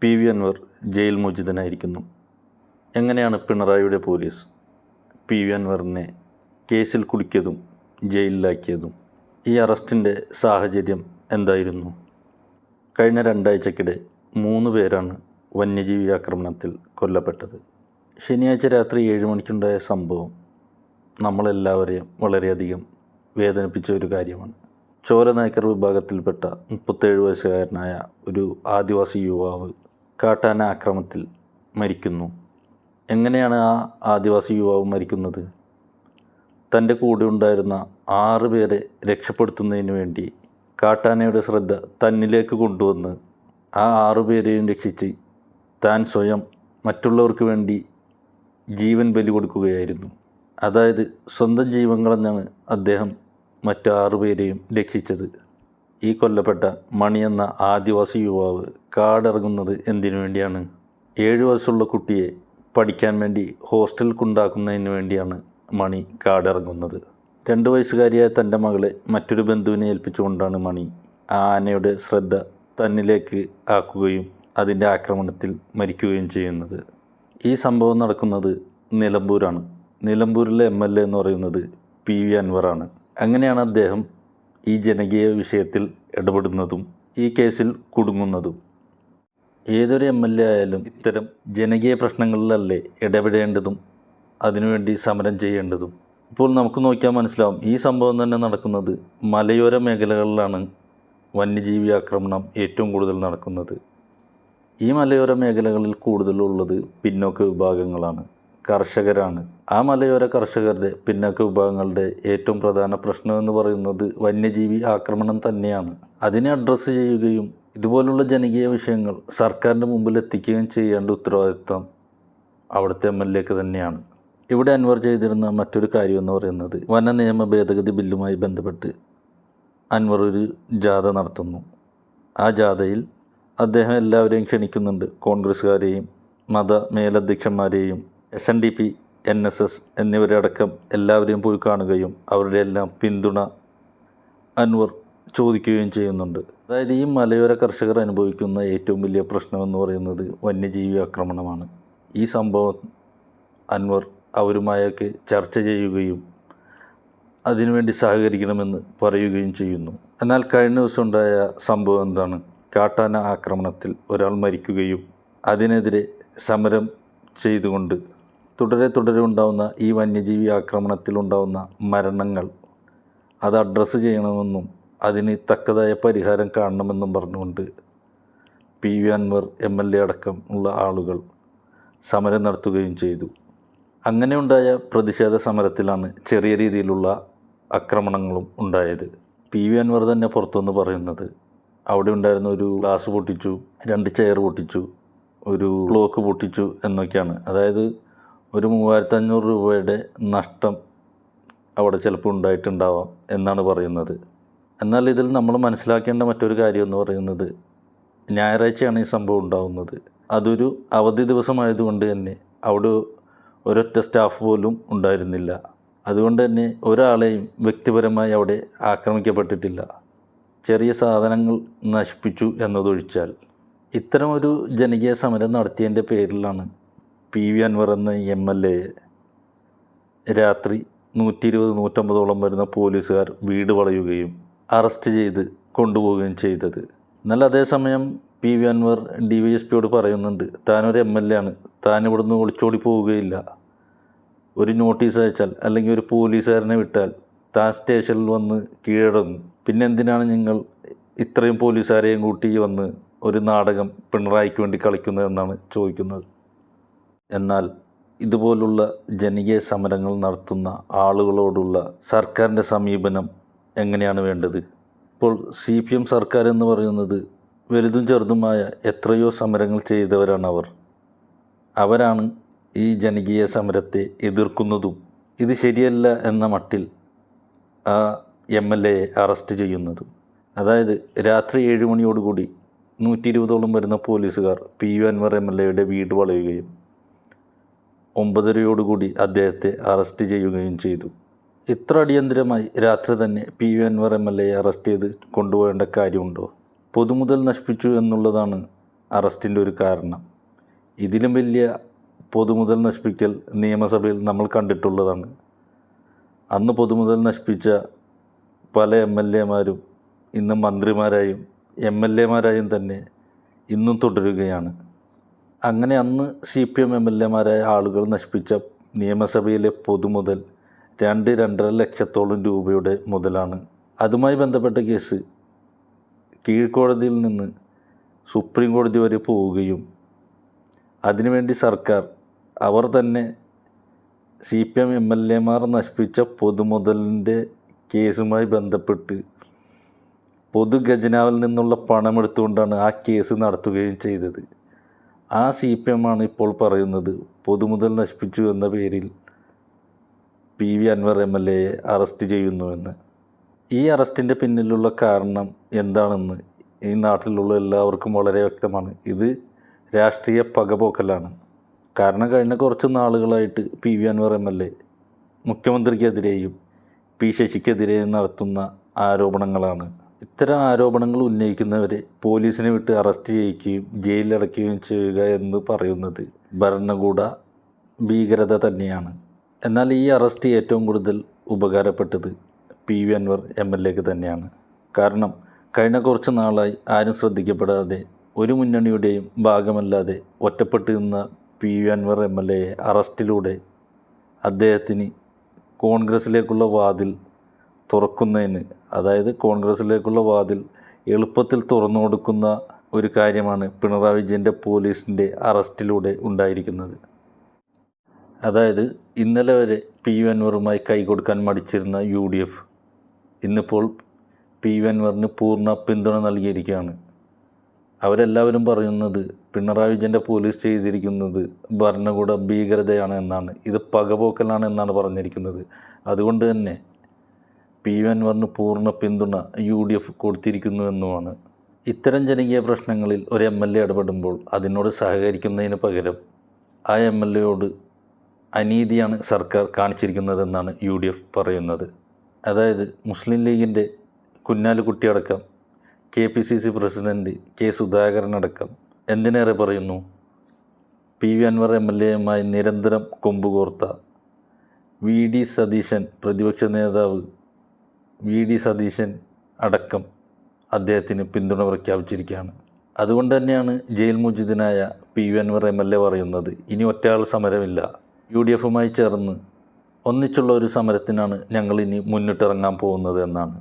P V Anwar jail മോചിതനായിരിക്കുന്നു. എങ്ങനെയാണ് പിണറായിയുടെ പോലീസ് പി വി അൻവറിനെ കേസിൽ കുടുക്കിയതും ജയിലിലാക്കിയതും? ഈ അറസ്റ്റിൻ്റെ സാഹചര്യം എന്തായിരുന്നു? കഴിഞ്ഞ 2 ആഴ്ചക്കിടെ 3 പേരാണ് വന്യജീവി ആക്രമണത്തിൽ കൊല്ലപ്പെട്ടത്. ശനിയാഴ്ച രാത്രി 7 മണിക്കുണ്ടായ സംഭവം നമ്മളെല്ലാവരെയും വളരെയധികം വേദനിപ്പിച്ച ഒരു കാര്യമാണ്. ചോല നായ്ക്കർ വിഭാഗത്തിൽപ്പെട്ട 37 വയസ്സുകാരനായ ഒരു ആദിവാസി യുവാവ് കാട്ടാന ആക്രമണത്തിൽ മരിക്കുന്നു. എങ്ങനെയാണ് ആ ആദിവാസി യുവാവ് മരിക്കുന്നത്? തൻ്റെ കൂടെ ഉണ്ടായിരുന്ന 6 പേരെ രക്ഷപ്പെടുത്തുന്നതിന് വേണ്ടി കാട്ടാനയുടെ ശ്രദ്ധ തന്നിലേക്ക് കൊണ്ടുവന്ന് ആ 6 പേരെയും രക്ഷിച്ച് താൻ സ്വയം മറ്റുള്ളവർക്ക് വേണ്ടി ജീവൻ ബലി കൊടുക്കുകയായിരുന്നു. അതായത് സ്വന്തം ജീവൻ കളഞ്ഞാണ് അദ്ദേഹം മറ്റ് 6 പേരെയും രക്ഷിച്ചത്. ഈ കൊല്ലപ്പെട്ട മണി എന്ന ആദിവാസി യുവാവ് കാടിറങ്ങുന്നത് എന്തിനു വേണ്ടിയാണ്? 7 വയസ്സുള്ള കുട്ടിയെ പഠിക്കാൻ വേണ്ടി ഹോസ്റ്റലിൽ കൊണ്ടാക്കുന്നതിന് വേണ്ടിയാണ് മണി കാടിറങ്ങുന്നത്. 2 വയസ്സുകാരിയായ തൻ്റെ മകളെ മറ്റൊരു ബന്ധുവിനെ ഏൽപ്പിച്ചുകൊണ്ടാണ് മണി ആ ആനയുടെ ശ്രദ്ധ തന്നിലേക്ക് ആക്കുകയും അതിൻ്റെ ആക്രമണത്തിൽ മരിക്കുകയും ചെയ്യുന്നത്. ഈ സംഭവം നടക്കുന്നത് നിലമ്പൂരാണ്. നിലമ്പൂരിലെ MLA എന്ന് പറയുന്നത് പി വി അൻവറാണ്. അങ്ങനെയാണ് അദ്ദേഹം ഈ ജനകീയ വിഷയത്തിൽ ഇടപെടുന്നതും ഈ കേസിൽ കുടുങ്ങുന്നതും. ഏതൊരു MLA ആയാലും ഇത്തരം ജനകീയ പ്രശ്നങ്ങളിലല്ലേ ഇടപെടേണ്ടതും അതിനുവേണ്ടി സമരം ചെയ്യേണ്ടതും. ഇപ്പോൾ നമുക്ക് നോക്കിയാൽ മനസ്സിലാവും, ഈ സംഭവം തന്നെ നടക്കുന്നത് മലയോര മേഖലകളിലാണ്. വന്യജീവി ആക്രമണം ഏറ്റവും കൂടുതൽ നടക്കുന്നത് ഈ മലയോര മേഖലകളിൽ കൂടുതലുള്ളത് പിന്നോക്ക വിഭാഗങ്ങളാണ്, കർഷകരാണ്. ആ മലയോര കർഷകരുടെ പിന്നോക്ക വിഭാഗങ്ങളുടെ ഏറ്റവും പ്രധാന പ്രശ്നമെന്ന് പറയുന്നത് വന്യജീവി ആക്രമണം തന്നെയാണ്. അതിനെ അഡ്രസ്സ് ചെയ്യുകയും ഇതുപോലുള്ള ജനകീയ വിഷയങ്ങൾ സർക്കാരിൻ്റെ മുമ്പിൽ എത്തിക്കുകയും ചെയ്യേണ്ട ഉത്തരവാദിത്വം അവിടുത്തെ MLAക്ക് തന്നെയാണ്. ഇവിടെ അൻവർ ചെയ്തിരുന്ന മറ്റൊരു കാര്യമെന്ന് പറയുന്നത് വന നിയമ ഭേദഗതി ബില്ലുമായി ബന്ധപ്പെട്ട് അൻവർ ഒരു ജാഥ നടത്തുന്നു. ആ ജാഥയിൽ അദ്ദേഹം എല്ലാവരെയും ക്ഷണിക്കുന്നുണ്ട്. കോൺഗ്രസ്സുകാരെയും മത മേലധ്യക്ഷന്മാരെയും SNDP NSS എന്നിവരടക്കം എല്ലാവരെയും പോയി കാണുകയും അവരുടെ എല്ലാം പിന്തുണ അൻവർ ചോദിക്കുകയും ചെയ്യുന്നുണ്ട്. അതായത് ഈ മലയോര കർഷകർ അനുഭവിക്കുന്ന ഏറ്റവും വലിയ പ്രശ്നമെന്ന് പറയുന്നത് വന്യജീവി ആക്രമണമാണ്. ഈ സംഭവം അൻവർ അവരുമായൊക്കെ ചർച്ച ചെയ്യുകയും അതിനുവേണ്ടി സഹകരിക്കണമെന്ന് പറയുകയും ചെയ്യുന്നു. എന്നാൽ കഴിഞ്ഞ ദിവസം ഉണ്ടായ സംഭവം എന്താണ്? കാട്ടാന ആക്രമണത്തിൽ ഒരാൾ മരിക്കുകയും അതിനെതിരെ സമരം ചെയ്തുകൊണ്ട് തുടരെ ഉണ്ടാകുന്ന ഈ വന്യജീവി ആക്രമണത്തിലുണ്ടാകുന്ന മരണങ്ങൾ അത് അഡ്രസ്സ് ചെയ്യണമെന്നും അതിന് തക്കതായ പരിഹാരം കാണണമെന്നും പറഞ്ഞുകൊണ്ട് പി വി അൻവർ MLA അടക്കം ഉള്ള ആളുകൾ സമരം നടത്തുകയും ചെയ്തു. അങ്ങനെ ഉണ്ടായ പ്രതിഷേധ സമരത്തിലാണ് ചെറിയ രീതിയിലുള്ള ആക്രമണങ്ങളും ഉണ്ടായത്. പി വി അൻവർ തന്നെ പുറത്തുനിന്ന് പറയുന്നത് അവിടെ ഉണ്ടായിരുന്ന ഒരു ഗ്ലാസ് പൊട്ടിച്ചു, 2 ചെയർ പൊട്ടിച്ചു, ഒരു ക്ലോക്ക് പൊട്ടിച്ചു എന്നൊക്കെയാണ്. അതായത് ഒരു 3500 രൂപയുടെ നഷ്ടം അവിടെ ചിലപ്പോൾ ഉണ്ടായിട്ടുണ്ടാവാം എന്നാണ് പറയുന്നത്. എന്നാൽ ഇതിൽ നമ്മൾ മനസ്സിലാക്കേണ്ട മറ്റൊരു കാര്യം എന്ന് പറയുന്നത് ഞായറാഴ്ചയാണ് ഈ സംഭവം ഉണ്ടാകുന്നത്. അതൊരു അവധി ദിവസമായതുകൊണ്ട് തന്നെ അവിടെ ഒരൊറ്റ സ്റ്റാഫ് പോലും ഉണ്ടായിരുന്നില്ല. അതുകൊണ്ട് തന്നെ ഒരാളെയും വ്യക്തിപരമായി അവിടെ ആക്രമിക്കപ്പെട്ടിട്ടില്ല. ചെറിയ സാധനങ്ങൾ നശിപ്പിച്ചു എന്നതൊഴിച്ചാൽ. ഇത്തരമൊരു ജനകീയ സമരം നടത്തിയതിൻ്റെ പേരിലാണ് പി വി അൻവർ എന്ന MLA രാത്രി 120-150 വരുന്ന പോലീസുകാർ വീട് വളയുകയും അറസ്റ്റ് ചെയ്ത് കൊണ്ടുപോവുകയും ചെയ്തത്. എന്നാൽ അതേസമയം പി വി അൻവർ DYSPയോട് പറയുന്നുണ്ട്, താനൊരു MLA ആണ്, താൻ ഇവിടുന്ന് ഒളിച്ചോടി പോവുകയില്ല. ഒരു നോട്ടീസ് അയച്ചാൽ അല്ലെങ്കിൽ ഒരു പോലീസുകാരനെ വിട്ടാൽ താൻ സ്റ്റേഷനിൽ വന്ന് കീഴടങ്ങും. പിന്നെ എന്തിനാണ് നിങ്ങൾ ഇത്രയും പോലീസുകാരെയും കൂട്ടി വന്ന് ഒരു നാടകം പിണറായിക്ക് വേണ്ടി കളിക്കുന്നതെന്നാണ് ചോദിക്കുന്നത്. എന്നാൽ ഇതുപോലുള്ള ജനകീയ സമരങ്ങൾ നടത്തുന്ന ആളുകളോടുള്ള സർക്കാരിൻ്റെ സമീപനം എങ്ങനെയാണ് വേണ്ടത്? ഇപ്പോൾ CPM സർക്കാർ എന്ന് പറയുന്നത് വലുതും ചെറുതുമായ എത്രയോ സമരങ്ങൾ ചെയ്തവരാണ് അവരാണ് ഈ ജനകീയ സമരത്തെ എതിർക്കുന്നതും ഇത് ശരിയല്ല എന്ന മട്ടിൽ ആ MLAയെ അറസ്റ്റ് ചെയ്യുന്നതും. അതായത് രാത്രി 7 മണിയോടുകൂടി 120 വരുന്ന പോലീസുകാർ പി വി അൻവർ MLAയുടെ വീട് വളയുകയും 9:30 അദ്ദേഹത്തെ അറസ്റ്റ് ചെയ്യുകയും ചെയ്തു. ഇത്ര അടിയന്തരമായി രാത്രി തന്നെ പി വി അൻവർ MLAയെ അറസ്റ്റ് ചെയ്ത് കൊണ്ടുപോകേണ്ട കാര്യമുണ്ടോ? പൊതുമുതൽ നശിപ്പിച്ചു എന്നുള്ളതാണ് അറസ്റ്റിൻ്റെ ഒരു കാരണം. ഇതിലും വലിയ പൊതുമുതൽ നശിപ്പിക്കൽ നിയമസഭയിൽ നമ്മൾ കണ്ടിട്ടുള്ളതാണ്. അന്ന് പൊതുമുതൽ നശിപ്പിച്ച പല MLA-മാരും ഇന്ന് മന്ത്രിമാരായും MLA-മാരായും തന്നെ ഇന്നും തുടരുകയാണ്. അങ്ങനെ അന്ന് CPM MLA-മാരായ ആളുകൾ നശിപ്പിച്ച നിയമസഭയിലെ പൊതുമുതൽ 2-2.5 ലക്ഷത്തോളം രൂപയുടെ മുതലാണ്. അതുമായി ബന്ധപ്പെട്ട കേസ് കീഴ്ക്കോടതിയിൽ നിന്ന് സുപ്രീം കോടതി വരെ പോവുകയും അതിനുവേണ്ടി സർക്കാർ അവർ തന്നെ CPM MLA-മാർ നശിപ്പിച്ച പൊതുമുതലിൻ്റെ കേസുമായി ബന്ധപ്പെട്ട് പൊതുഖജനാവിൽ നിന്നുള്ള പണമെടുത്തുകൊണ്ടാണ് ആ കേസ് നടത്തുകയും ചെയ്തത്. ആ CPM ആണ് ഇപ്പോൾ പറയുന്നത് പൊതുമുതൽ നശിപ്പിച്ചു എന്ന പേരിൽ PV അൻവർ MLA-യെ അറസ്റ്റ് ചെയ്യുന്നുവെന്ന്. ഈ അറസ്റ്റിൻ്റെ പിന്നിലുള്ള കാരണം എന്താണെന്ന് ഈ നാട്ടിലുള്ള എല്ലാവർക്കും വളരെ വ്യക്തമാണ്. ഇത് രാഷ്ട്രീയ പകപോക്കലാണ്. കാരണം കഴിഞ്ഞ കുറച്ച് നാളുകളായിട്ട് PV അൻവർ MLA മുഖ്യമന്ത്രിക്കെതിരെയും P ശശിക്കെതിരെയും നടത്തുന്ന ആരോപണങ്ങളാണ്. ഇത്തരം ആരോപണങ്ങൾ ഉന്നയിക്കുന്നവരെ പോലീസിനെ വിട്ട് അറസ്റ്റ് ചെയ്യിക്കുകയും ജയിലിലടയ്ക്കുകയും ചെയ്യുക എന്ന് പറയുന്നത് ഭരണകൂട ഭീകരത തന്നെയാണ്. എന്നാൽ ഈ അറസ്റ്റ് ഏറ്റവും കൂടുതൽ ഉപകാരപ്പെട്ടത് PV അൻവർ MLA-ക്ക് തന്നെയാണ്. കാരണം കഴിഞ്ഞ കുറച്ച് നാളായി ആരും ശ്രദ്ധിക്കപ്പെടാതെ ഒരു മുന്നണിയുടെയും ഭാഗമല്ലാതെ ഒറ്റപ്പെട്ട് നിന്ന PV അൻവർ MLA-യെ അറസ്റ്റിലൂടെ അദ്ദേഹത്തിന് കോൺഗ്രസ്സിലേക്കുള്ള വാതിൽ തുറക്കുന്നതിന്, അതായത് കോൺഗ്രസ്സിലേക്കുള്ള വാതിൽ എളുപ്പത്തിൽ തുറന്നു കൊടുക്കുന്ന ഒരു കാര്യമാണ് പിണറായി വിജയൻ്റെ പോലീസിൻ്റെ അറസ്റ്റിലൂടെ ഉണ്ടായിരിക്കുന്നത്. അതായത് ഇന്നലെ വരെ PV അൻവറുമായി കൈകൊടുക്കാൻ മടിച്ചിരുന്ന UDF ഇന്നിപ്പോൾ PV അൻവറിന് പൂർണ്ണ പിന്തുണ നൽകിയിരിക്കുകയാണ്. അവരെല്ലാവരും പറയുന്നത് പിണറായി വിജയൻ്റെ പോലീസ് ചെയ്തിരിക്കുന്നത് ഭരണകൂട ഭീകരതയാണ് എന്നാണ്, ഇത് പകപോക്കലാണ് എന്നാണ് പറഞ്ഞിരിക്കുന്നത്. അതുകൊണ്ട് തന്നെ PV അൻവറിന് പൂർണ്ണ പിന്തുണ UDF കൊടുത്തിരിക്കുന്നുവെന്നുമാണ്. ഇത്തരം ജനകീയ പ്രശ്നങ്ങളിൽ ഒരു MLA ഇടപെടുമ്പോൾ അതിനോട് സഹകരിക്കുന്നതിന് പകരം ആ MLA-യോട് അനീതിയാണ് സർക്കാർ കാണിച്ചിരിക്കുന്നതെന്നാണ് UDF പറയുന്നത്. അതായത് മുസ്ലിം ലീഗിൻ്റെ കുഞ്ഞാലിക്കുട്ടിയടക്കം KPCC പ്രസിഡന്റ് K സുധാകരനടക്കം എന്തിനേറെ പറയുന്നു PV അൻവർ MLA-യുമായി നിരന്തരം കൊമ്പുകോർത്ത VD സതീശൻ, പ്രതിപക്ഷ നേതാവ് VD സതീശൻ അടക്കം അദ്ദേഹത്തിന് പിന്തുണ പ്രഖ്യാപിച്ചിരിക്കുകയാണ്. അതുകൊണ്ട് തന്നെയാണ് ജയിൽ മോചിതനായ PV അൻവർ MLA പറയുന്നത് ഇനി ഒറ്റയാൾ സമരമില്ല, UDF-മായി ചേർന്ന് ഒന്നിച്ചുള്ള ഒരു സമരത്തിനാണ് ഞങ്ങളിനി മുന്നിട്ടിറങ്ങാൻ പോകുന്നത് എന്നാണ്.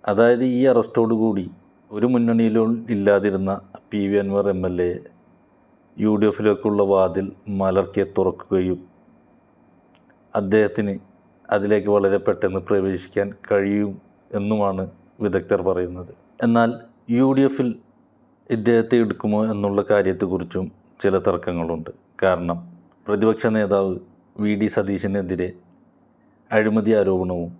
അതായത് ഈ അറസ്റ്റോടുകൂടി ഒരു മുന്നണിയിലും ഇല്ലാതിരുന്ന PV അൻവർ MLA UDF-ലേക്കുള്ള വാതിൽ മലർക്കെ തുറക്കുകയും അദ്ദേഹത്തിന് അതിലേക്ക് വളരെ പെട്ടെന്ന് പ്രവേശിക്കാൻ കഴിയും എന്നുമാണ് വിദഗ്ധർ പറയുന്നത്. എന്നാൽ UDF-ൽ ഇദ്ദേഹത്തെ എടുക്കുമോ എന്നുള്ള കാര്യത്തെക്കുറിച്ചും ചില തർക്കങ്ങളുണ്ട്. കാരണം പ്രതിപക്ഷ നേതാവ് VD സതീശനെതിരെ അഴിമതി ആരോപണവും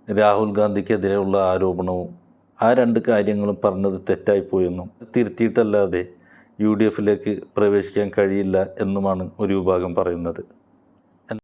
രാഹുൽ ഗാന്ധിക്കെതിരെയുള്ള ആരോപണവും ആ രണ്ട് കാര്യങ്ങളും പറഞ്ഞത് തെറ്റായിപ്പോയെന്നും തിരുത്തിയിട്ടല്ലാതെ UDF-ലേക്ക് പ്രവേശിക്കാൻ കഴിയില്ല എന്നുമാണ് ഒരു വിഭാഗം പറയുന്നത്.